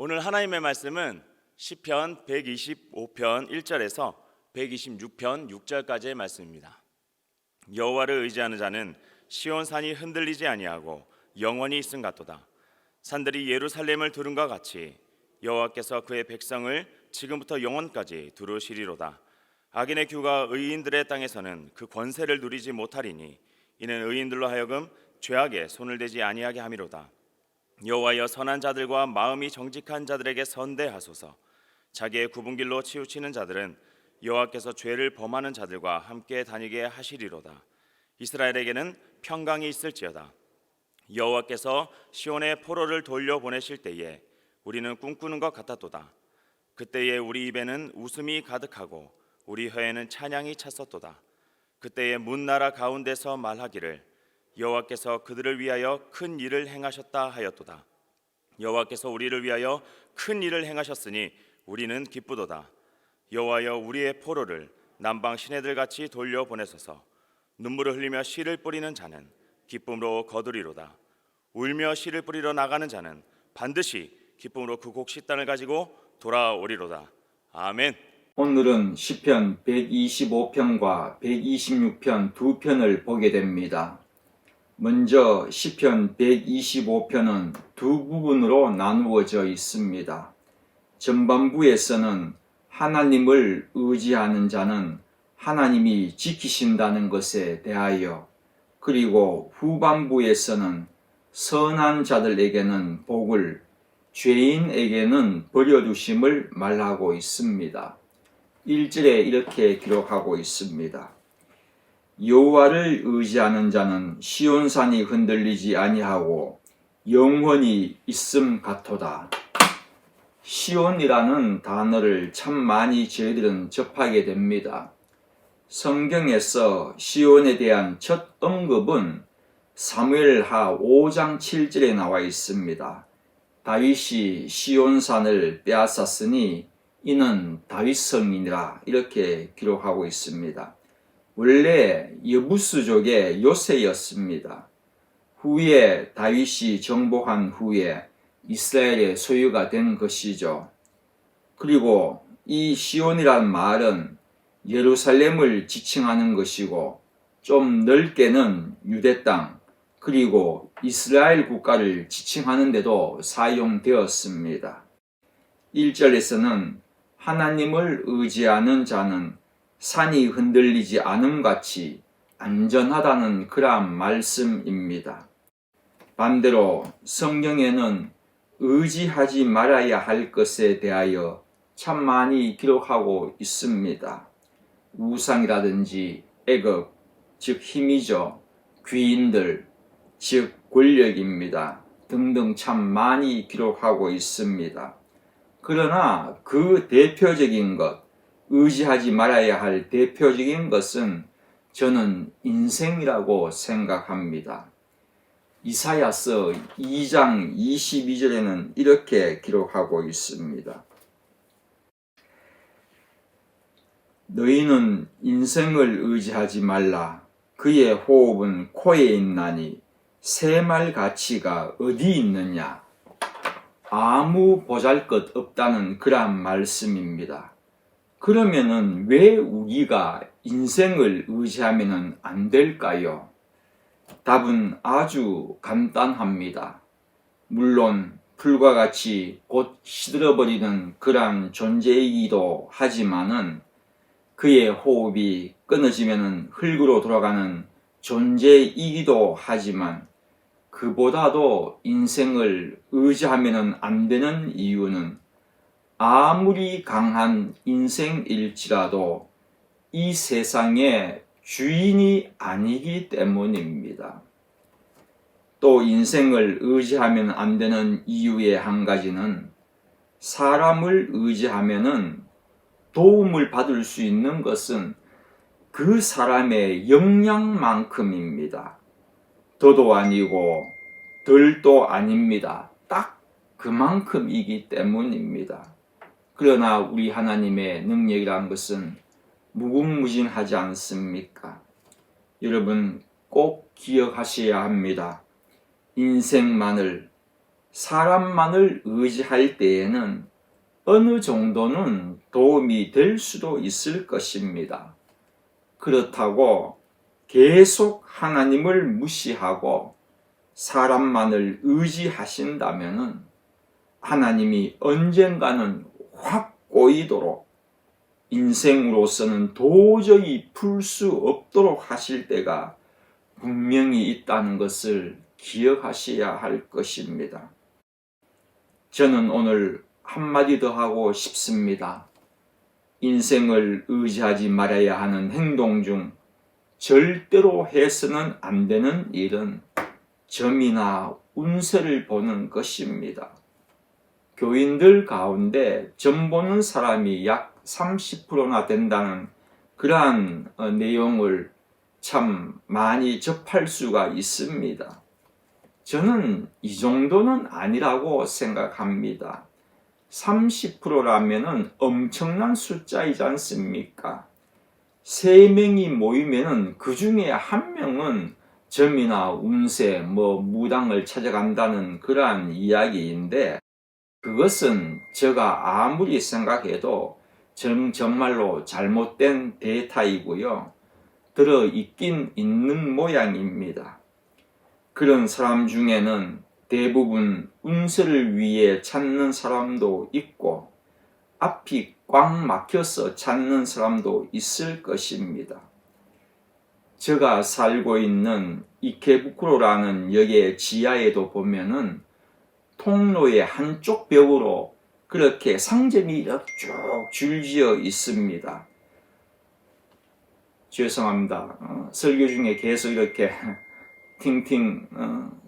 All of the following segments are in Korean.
오늘 하나님의 말씀은 시편 125편 1절에서 126편 6절까지의 말씀입니다. 여호와를 의지하는 자는 시온 산이 흔들리지 아니하고 영원히 있음 같도다. 산들이 예루살렘을 두른과 같이 여호와께서 그의 백성을 지금부터 영원까지 두루시리로다. 악인의 규가 의인들의 땅에서는 그 권세를 누리지 못하리니 이는 의인들로 하여금 죄악에 손을 대지 아니하게 함이로다. 여호와여, 선한 자들과 마음이 정직한 자들에게 선대하소서. 자기의 굽은 길로 치우치는 자들은 여호와께서 죄를 범하는 자들과 함께 다니게 하시리로다. 이스라엘에게는 평강이 있을지어다. 여호와께서 시온의 포로를 돌려보내실 때에 우리는 꿈꾸는 것 같았도다. 그때에 우리 입에는 웃음이 가득하고 우리 혀에는 찬양이 찼었도다. 그때에 문나라 가운데서 말하기를 여호와께서 그들을 위하여 큰 일을 행하셨다 하였도다. 여호와께서 우리를 위하여 큰 일을 행하셨으니 우리는 기쁘도다. 여호와여, 우리의 포로를 남방 시내들같이 돌려보내소서. 눈물을 흘리며 씨를 뿌리는 자는 기쁨으로 거두리로다. 울며 씨를 뿌리러 나가는 자는 반드시 기쁨으로 그 곡식단을 가지고 돌아오리로다. 아멘. 오늘은 시편 125편과 126편 두 편을 보게 됩니다. 먼저 시편 125편은 두 부분으로 나누어져 있습니다. 전반부에서는 하나님을 의지하는 자는 하나님이 지키신다는 것에 대하여, 그리고 후반부에서는 선한 자들에게는 복을, 죄인에게는 버려두심을 말하고 있습니다. 1절에 이렇게 기록하고 있습니다. 여호와를 의지하는 자는 시온산이 흔들리지 아니하고 영원히 있음 같도다. 시온이라는 단어를 참 많이 저희들은 접하게 됩니다. 성경에서 시온에 대한 첫 언급은 사무엘하 5장 7절에 나와 있습니다. 다윗이 시온산을 빼앗았으니 이는 다윗성이니라, 이렇게 기록하고 있습니다. 원래 여부스족의 요새였습니다. 후에 다윗이 정복한 후에 이스라엘의 소유가 된 것이죠. 그리고 이 시온이란 말은 예루살렘을 지칭하는 것이고, 좀 넓게는 유대 땅, 그리고 이스라엘 국가를 지칭하는 데도 사용되었습니다. 1절에서는 하나님을 의지하는 자는 산이 흔들리지 않음같이 안전하다는 그러한 말씀입니다. 반대로 성경에는 의지하지 말아야 할 것에 대하여 참 많이 기록하고 있습니다. 우상이라든지 애굽, 즉 힘이죠. 귀인들, 즉 권력입니다. 등등 참 많이 기록하고 있습니다. 그러나 그 대표적인 것, 의지하지 말아야 할 대표적인 것은 저는 인생이라고 생각합니다. 이사야서 2장 22절에는 이렇게 기록하고 있습니다. 너희는 인생을 의지하지 말라. 그의 호흡은 코에 있나니 새말 가치가 어디 있느냐. 아무 보잘것 없다는 그러한 말씀입니다. 그러면은 왜 우리가 인생을 의지하면은 안 될까요? 답은 아주 간단합니다. 물론 풀과 같이 곧 시들어버리는 그러한 존재이기도 하지만은 그의 호흡이 끊어지면은 흙으로 돌아가는 존재이기도 하지만, 그보다도 인생을 의지하면은 안 되는 이유는 아무리 강한 인생일지라도 이 세상의 주인이 아니기 때문입니다. 또 인생을 의지하면 안 되는 이유의 한 가지는 사람을 의지하면은 도움을 받을 수 있는 것은 그 사람의 역량만큼입니다. 더도 아니고 덜도 아닙니다. 딱 그만큼이기 때문입니다. 그러나 우리 하나님의 능력이라는 것은 무궁무진하지 않습니까? 여러분 꼭 기억하셔야 합니다. 인생만을 사람만을 의지할 때에는 어느 정도는 도움이 될 수도 있을 것입니다. 그렇다고 계속 하나님을 무시하고 사람만을 의지하신다면 하나님이 언젠가는 확 꼬이도록 인생으로서는 도저히 풀 수 없도록 하실 때가 분명히 있다는 것을 기억하셔야 할 것입니다. 저는 오늘 한마디 더 하고 싶습니다. 인생을 의지하지 말아야 하는 행동 중 절대로 해서는 안 되는 일은 점이나 운세를 보는 것입니다. 교인들 가운데 점 보는 사람이 약 30%나 된다는 그러한 내용을 참 많이 접할 수가 있습니다. 저는 이 정도는 아니라고 생각합니다. 30%라면은 엄청난 숫자이지 않습니까? 3명이 모이면은 그 중에 1명은 점이나 운세, 무당을 찾아간다는 그러한 이야기인데, 그것은 제가 아무리 생각해도 정말로 잘못된 데이터이고요. 들어있긴 있는 모양입니다. 그런 사람 중에는 대부분 운세를 위해 찾는 사람도 있고 앞이 꽉 막혀서 찾는 사람도 있을 것입니다. 제가 살고 있는 이케부쿠로라는 역의 지하에도 보면은 통로의 한쪽 벽으로 그렇게 상점이 이렇게 쭉 줄지어 있습니다. 죄송합니다. 설교 중에 계속 이렇게 팅팅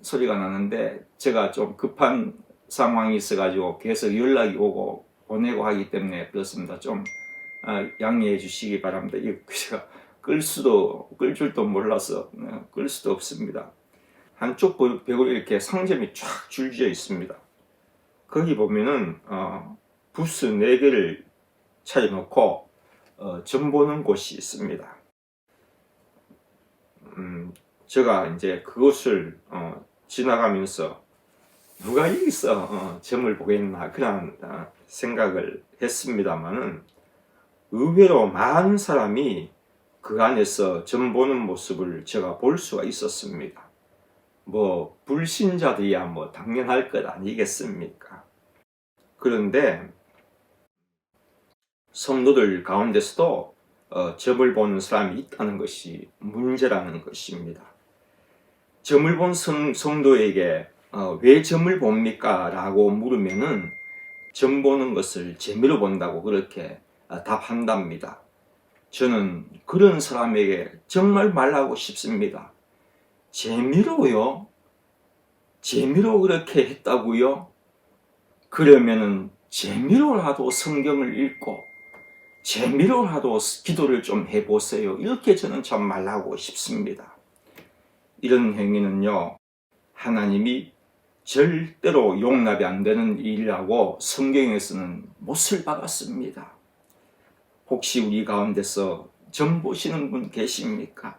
소리가 나는데 제가 좀 급한 상황이 있어가지고 계속 연락이 오고 보내고 하기 때문에 그렇습니다. 좀 양해해 주시기 바랍니다. 이거 제가 끌 줄도 몰라서 끌 수도 없습니다. 한쪽 벽으로 이렇게 상점이 쫙 줄지어 있습니다. 거기 보면은 부스 4개를 차려놓고 점 보는 곳이 있습니다. 제가 이제 그곳을 지나가면서 누가 여기서 점을 보겠나 그런 생각을 했습니다만은 의외로 많은 사람이 그 안에서 점 보는 모습을 제가 볼 수가 있었습니다. 불신자들이야 당연할 것 아니겠습니까? 그런데 성도들 가운데서도 점을 보는 사람이 있다는 것이 문제라는 것입니다. 점을 본 성도에게 왜 점을 봅니까? 라고 물으면은 점 보는 것을 재미로 본다고 그렇게 답한답니다. 저는 그런 사람에게 정말 말하고 싶습니다. 재미로요? 재미로 그렇게 했다고요? 그러면은 재미로라도 성경을 읽고 재미로라도 기도를 좀 해보세요. 이렇게 저는 참 말하고 싶습니다. 이런 행위는요, 하나님이 절대로 용납이 안 되는 일이라고 성경에서는 못을 박았습니다. 혹시 우리 가운데서 점 보시는 분 계십니까?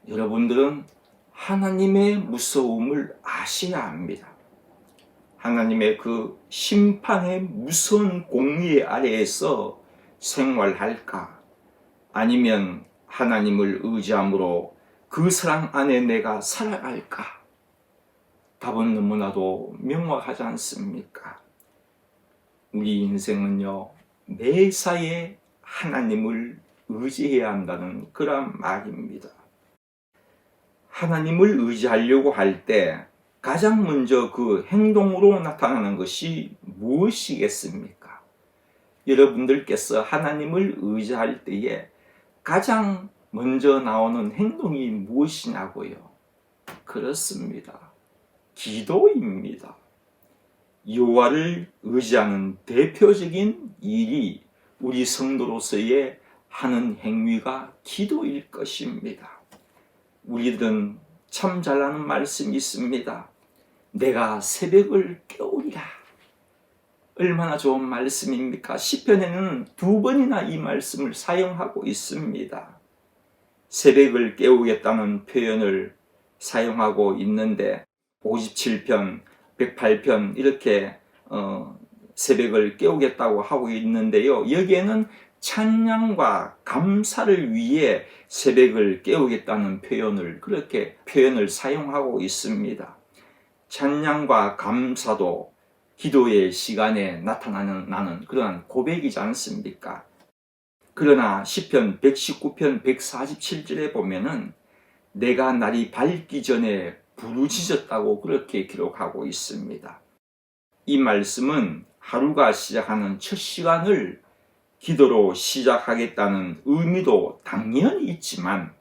여러분들은 하나님의 무서움을 아셔야 합니다. 하나님의 그 심판의 무서운 공의 아래에서 생활할까? 아니면 하나님을 의지함으로 그 사랑 안에 내가 살아갈까? 답은 너무나도 명확하지 않습니까? 우리 인생은요, 매사에 하나님을 의지해야 한다는 그런 말입니다. 하나님을 의지하려고 할 때 가장 먼저 그 행동으로 나타나는 것이 무엇이겠습니까? 여러분들께서 하나님을 의지할 때에 가장 먼저 나오는 행동이 무엇이냐고요? 그렇습니다. 기도입니다. 여호와를 의지하는 대표적인 일이 우리 성도로서의 하는 행위가 기도일 것입니다. 우리들은 참 잘하는 말씀이 있습니다. 내가 새벽을 깨우리라. 얼마나 좋은 말씀입니까? 시편에는 2번이나 이 말씀을 사용하고 있습니다. 새벽을 깨우겠다는 표현을 사용하고 있는데 57편 108편 이렇게 새벽을 깨우겠다고 하고 있는데요. 여기에는 찬양과 감사를 위해 새벽을 깨우겠다는 그렇게 표현을 사용하고 있습니다. 찬양과 감사도 기도의 시간에 나타나는 그러한 고백이지 않습니까? 그러나 시편 119편 147절에 보면은 내가 날이 밝기 전에 부르짖었다고 그렇게 기록하고 있습니다. 이 말씀은 하루가 시작하는 첫 시간을 기도로 시작하겠다는 의미도 당연히 있지만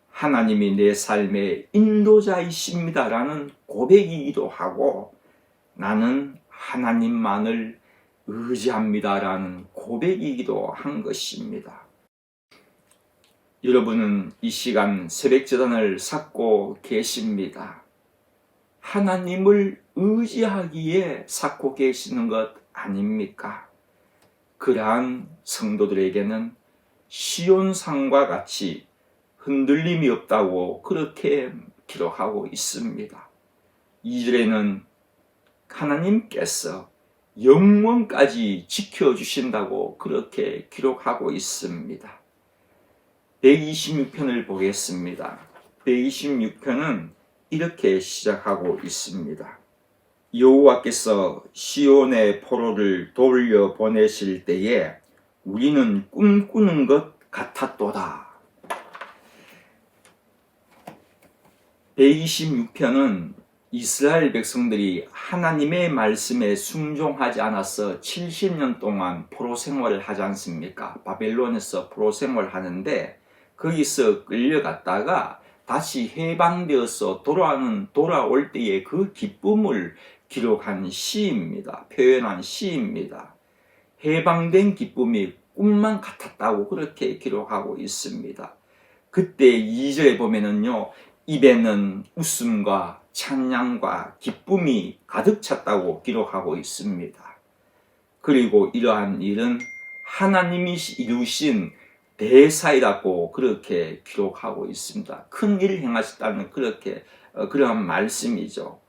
하나님이 내 삶의 인도자이십니다라는 고백이기도 하고 나는 하나님만을 의지합니다라는 고백이기도 한 것입니다. 여러분은 이 시간 새벽제단을 쌓고 계십니다. 하나님을 의지하기에 쌓고 계시는 것 아닙니까? 그러한 성도들에게는 시온산과 같이 흔들림이 없다고 그렇게 기록하고 있습니다. 2절에는 하나님께서 영원까지 지켜주신다고 그렇게 기록하고 있습니다. 126편을 보겠습니다. 126편은 이렇게 시작하고 있습니다. 여호와께서 시온의 포로를 돌려보내실 때에 우리는 꿈꾸는 것 같았도다. 126편은 이스라엘 백성들이 하나님의 말씀에 순종하지 않아서 70년 동안 포로 생활을 하지 않습니까? 바벨론에서 포로 생활을 하는데 거기서 끌려갔다가 다시 해방되어서 돌아올 때의 그 기쁨을 기록한 시입니다. 표현한 시입니다. 해방된 기쁨이 꿈만 같았다고 그렇게 기록하고 있습니다. 그때 2절에 보면은요, 입에는 웃음과 찬양과 기쁨이 가득 찼다고 기록하고 있습니다. 그리고 이러한 일은 하나님이 이루신 대사이라고 그렇게 기록하고 있습니다. 큰 일을 행하셨다는 그러한 말씀이죠.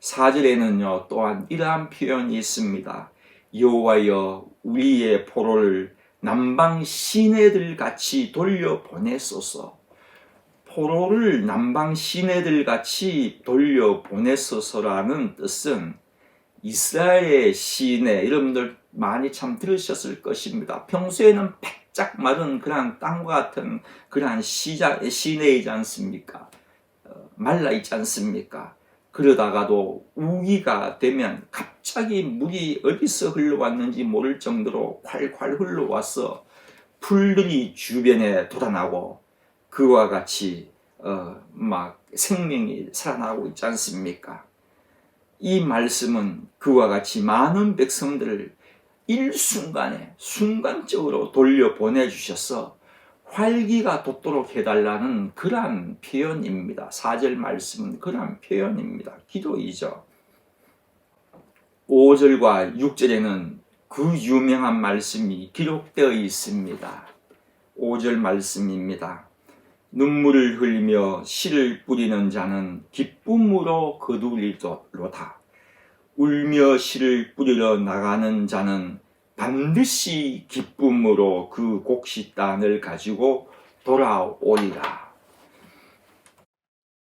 4절에는요, 또한 이러한 표현이 있습니다. 여호와여 우리의 포로를 남방 시내들 같이 돌려보내소서. 포로를 남방 시내들 같이 돌려보내소서라는 뜻은 이스라엘의 시내, 여러분들 많이 참 들으셨을 것입니다. 평소에는 바짝 마른 그러한 땅과 같은 그러한 시내이지 않습니까? 말라 있지 않습니까? 그러다가도 우기가 되면 갑자기 물이 어디서 흘러왔는지 모를 정도로 콸콸 흘러와서 풀들이 주변에 돋아나고 그와 같이 막 생명이 살아나고 있지 않습니까? 이 말씀은 그와 같이 많은 백성들을 일순간에 순간적으로 돌려보내주셔서 활기가 돋도록 해달라는 그러한 표현입니다. 4절 말씀은 그러한 표현입니다. 기도이죠. 5절과 6절에는 그 유명한 말씀이 기록되어 있습니다. 5절 말씀입니다. 눈물을 흘리며 씨를 뿌리는 자는 기쁨으로 거두리로다. 울며 씨를 뿌리러 나가는 자는 반드시 기쁨으로 그 곡식단을 가지고 돌아오리라.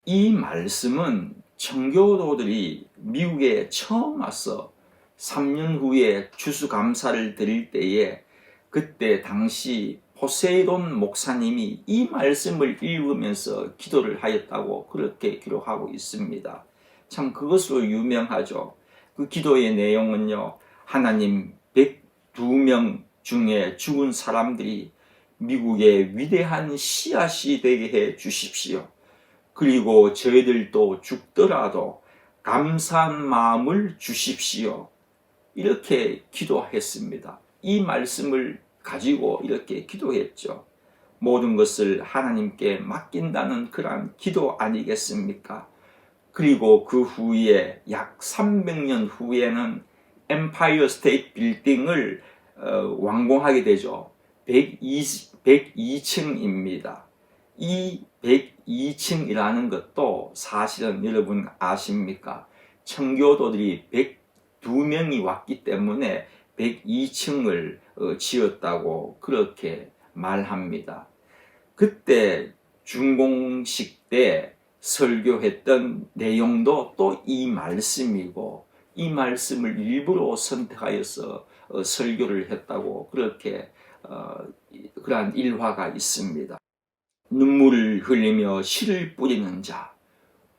이 말씀은 청교도들이 미국에 처음 와서 3년 후에 추수감사를 드릴 때에 그때 당시 포세이돈 목사님이 이 말씀을 읽으면서 기도를 하였다고 그렇게 기록하고 있습니다. 참 그것으로 유명하죠. 그 기도의 내용은요, 하나님 102명 중에 죽은 사람들이 미국의 위대한 씨앗이 되게 해 주십시오. 그리고 저희들도 죽더라도 감사한 마음을 주십시오. 이렇게 기도했습니다. 이 말씀을 가지고 이렇게 기도했죠. 모든 것을 하나님께 맡긴다는 그러한 기도 아니겠습니까? 그리고 그 후에 약 300년 후에는 엠파이어 스테이트 빌딩을 완공하게 되죠. 102층입니다. 이 102층이라는 것도 사실은 여러분 아십니까? 청교도들이 102명이 왔기 때문에 102층을 지었다고 그렇게 말합니다. 그때 준공식 때 설교했던 내용도 또 이 말씀이고, 이 말씀을 일부러 선택하여서 설교를 했다고 그렇게 그러한 일화가 있습니다. 눈물을 흘리며 씨를 뿌리는 자,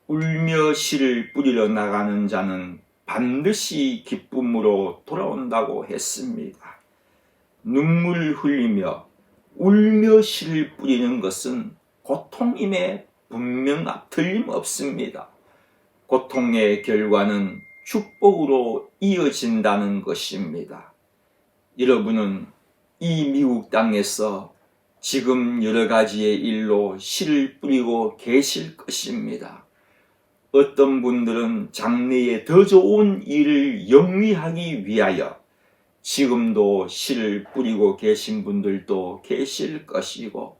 울며 씨를 뿌리러 나가는 자는 반드시 기쁨으로 돌아온다고 했습니다. 눈물을 흘리며 울며 씨를 뿌리는 것은 고통임에 틀림없습니다. 고통의 결과는 축복으로 이어진다는 것입니다. 여러분은 이 미국 땅에서 지금 여러 가지의 일로 씨를 뿌리고 계실 것입니다. 어떤 분들은 장래에 더 좋은 일을 영위하기 위하여 지금도 씨를 뿌리고 계신 분들도 계실 것이고,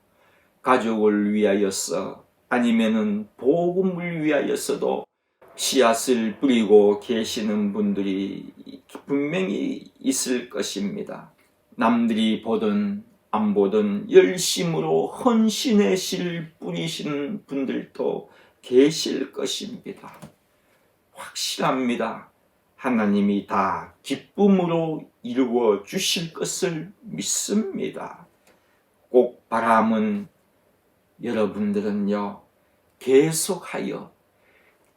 가족을 위하여서 아니면은 복음을 위하여서도 씨앗을 뿌리고 계시는 분들이 분명히 있을 것입니다. 남들이 보든 안 보든 열심으로 헌신의 씨를 뿌리시는 분들도 계실 것입니다. 확실합니다. 하나님이 다 기쁨으로 이루어 주실 것을 믿습니다. 꼭 바람은 여러분들은요, 계속하여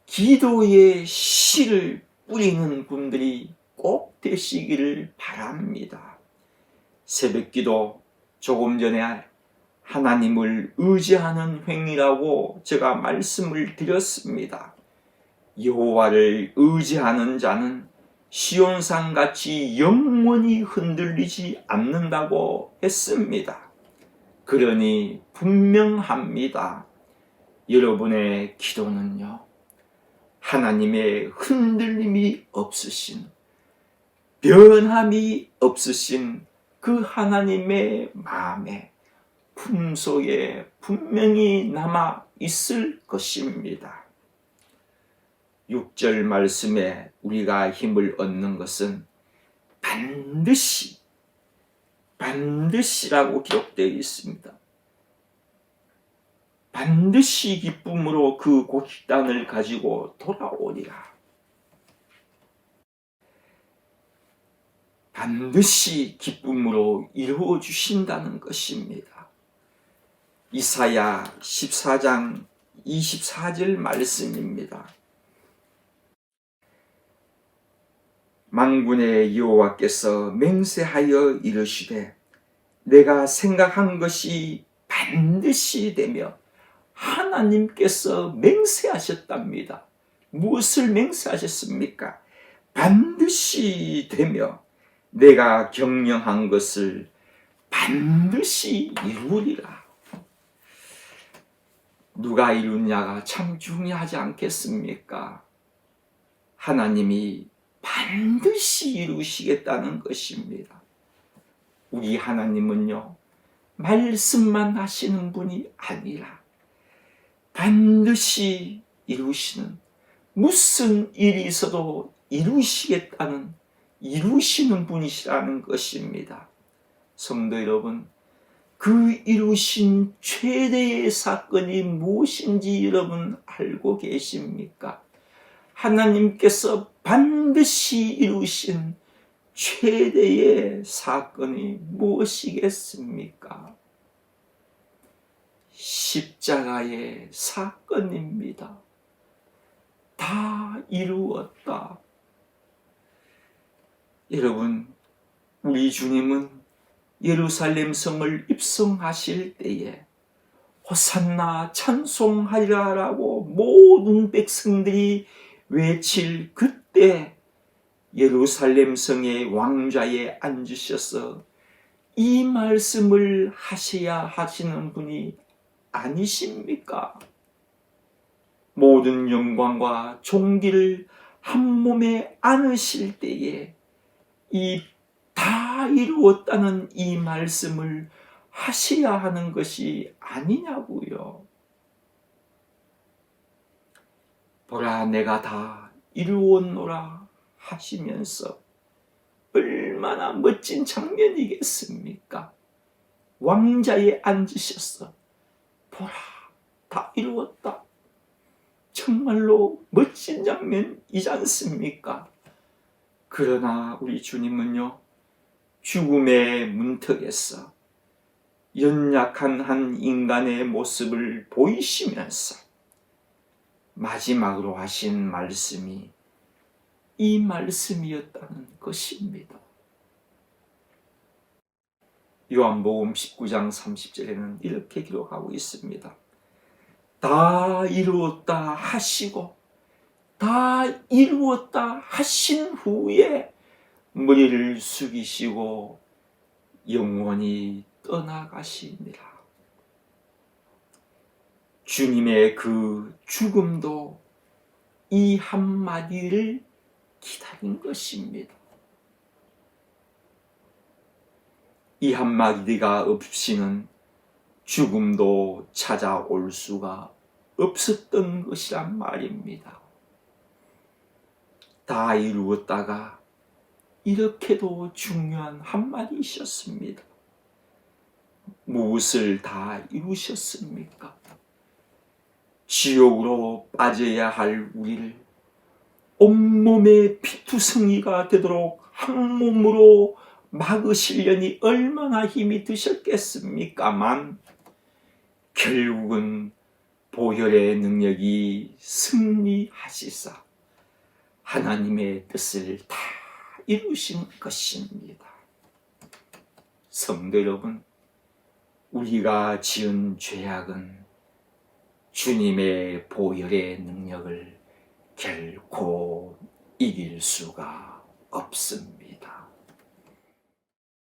기도의 씨를 뿌리는 분들이 꼭 되시기를 바랍니다. 새벽기도 조금 전에 하나님을 의지하는 행위라고 제가 말씀을 드렸습니다. 여호와를 의지하는 자는 시온산같이 영원히 흔들리지 않는다고 했습니다. 그러니 분명합니다. 여러분의 기도는요, 하나님의 흔들림이 없으신, 변함이 없으신 그 하나님의 마음에, 품속에 분명히 남아 있을 것입니다. 6절 말씀에 우리가 힘을 얻는 것은 반드시라고 기록되어 있습니다. 반드시 기쁨으로 그 곡식단을 가지고 돌아오리라. 반드시 기쁨으로 이루어 주신다는 것입니다. 이사야 14장 24절 말씀입니다. 만군의 여호와께서 맹세하여 이르시되 내가 생각한 것이 반드시 되며, 하나님께서 맹세하셨답니다. 무엇을 맹세하셨습니까? 반드시 되며 내가 경영한 것을 반드시 이루리라. 누가 이루냐가 참 중요하지 않겠습니까? 하나님이 반드시 이루시겠다는 것입니다. 우리 하나님은요, 말씀만 하시는 분이 아니라 반드시 이루시는, 무슨 일이 있어도 이루시는 분이시라는 것입니다. 성도 여러분, 그 이루신 최대의 사건이 무엇인지 여러분 알고 계십니까? 하나님께서 반드시 이루신 최대의 사건이 무엇이겠습니까? 십자가의 사건입니다. 다 이루었다. 여러분, 우리 주님은 예루살렘 성을 입성하실 때에 호산나 찬송하리라라고 모든 백성들이 외칠 그때 예루살렘 성의 왕좌에 앉으셔서 이 말씀을 하셔야 하시는 분이 아니십니까? 모든 영광과 존귀를 한 몸에 안으실 때에 이 다 이루었다는 이 말씀을 하셔야 하는 것이 아니냐고요. 보라, 내가 다 이루었노라 하시면서 얼마나 멋진 장면이겠습니까? 왕자에 앉으셔서 보라, 다 이루었다. 정말로 멋진 장면이지 않습니까? 그러나 우리 주님은요, 죽음의 문턱에서 연약한 한 인간의 모습을 보이시면서 마지막으로 하신 말씀이 이 말씀이었다는 것입니다. 요한복음 19장 30절에는 이렇게 기록하고 있습니다. 다 이루었다 하시고 다 이루었다 하신 후에 머리를 숙이시고 영원히 떠나가시니라. 주님의 그 죽음도 이 한마디를 기다린 것입니다. 이 한마디가 없이는 죽음도 찾아올 수가 없었던 것이란 말입니다. 다 이루었다가 이렇게도 중요한 한마디이셨습니다. 무엇을 다 이루셨습니까? 지옥으로 빠져야 할 우리를 온몸의 피투성이가 되도록 한 몸으로 막으시려니 얼마나 힘이 드셨겠습니까만 결국은 보혈의 능력이 승리하시사 하나님의 뜻을 다 이루신 것입니다. 성도 여러분, 우리가 지은 죄악은 주님의 보혈의 능력을 결코 이길 수가 없습니다.